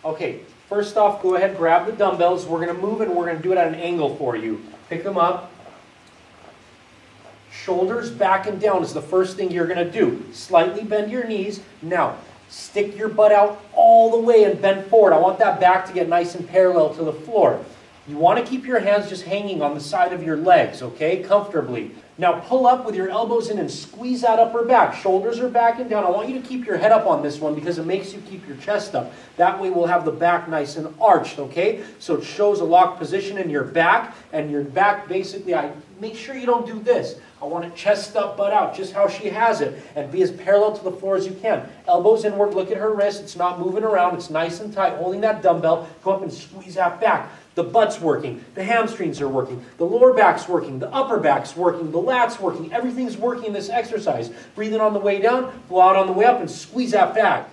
Okay, first off, go ahead, grab the dumbbells. We're going to move and we're going to do it at an angle for you. Pick them up. Shoulders back and down is the first thing you're going to do. Slightly bend your knees. Now, stick your butt out all the way and bend forward. I want that back to get nice and parallel to the floor. You want to keep your hands just hanging on the side of your legs, okay, comfortably. Now pull up with your elbows in and squeeze that upper back. Shoulders are back and down. I want you to keep your head up on this one because it makes you keep your chest up. That way we'll have the back nice and arched, okay? So it shows a locked position in your back, and your back basically, make sure you don't do this. I want it chest up, butt out, just how she has it, and be as parallel to the floor as you can. Elbows inward, look at her wrist. It's not moving around. It's nice and tight, holding that dumbbell. Go up and squeeze that back. The butt's working, the hamstrings are working, the lower back's working, the upper back's working, the lat's working. Everything's working in this exercise. Breathe in on the way down, blow out on the way up, and squeeze that back.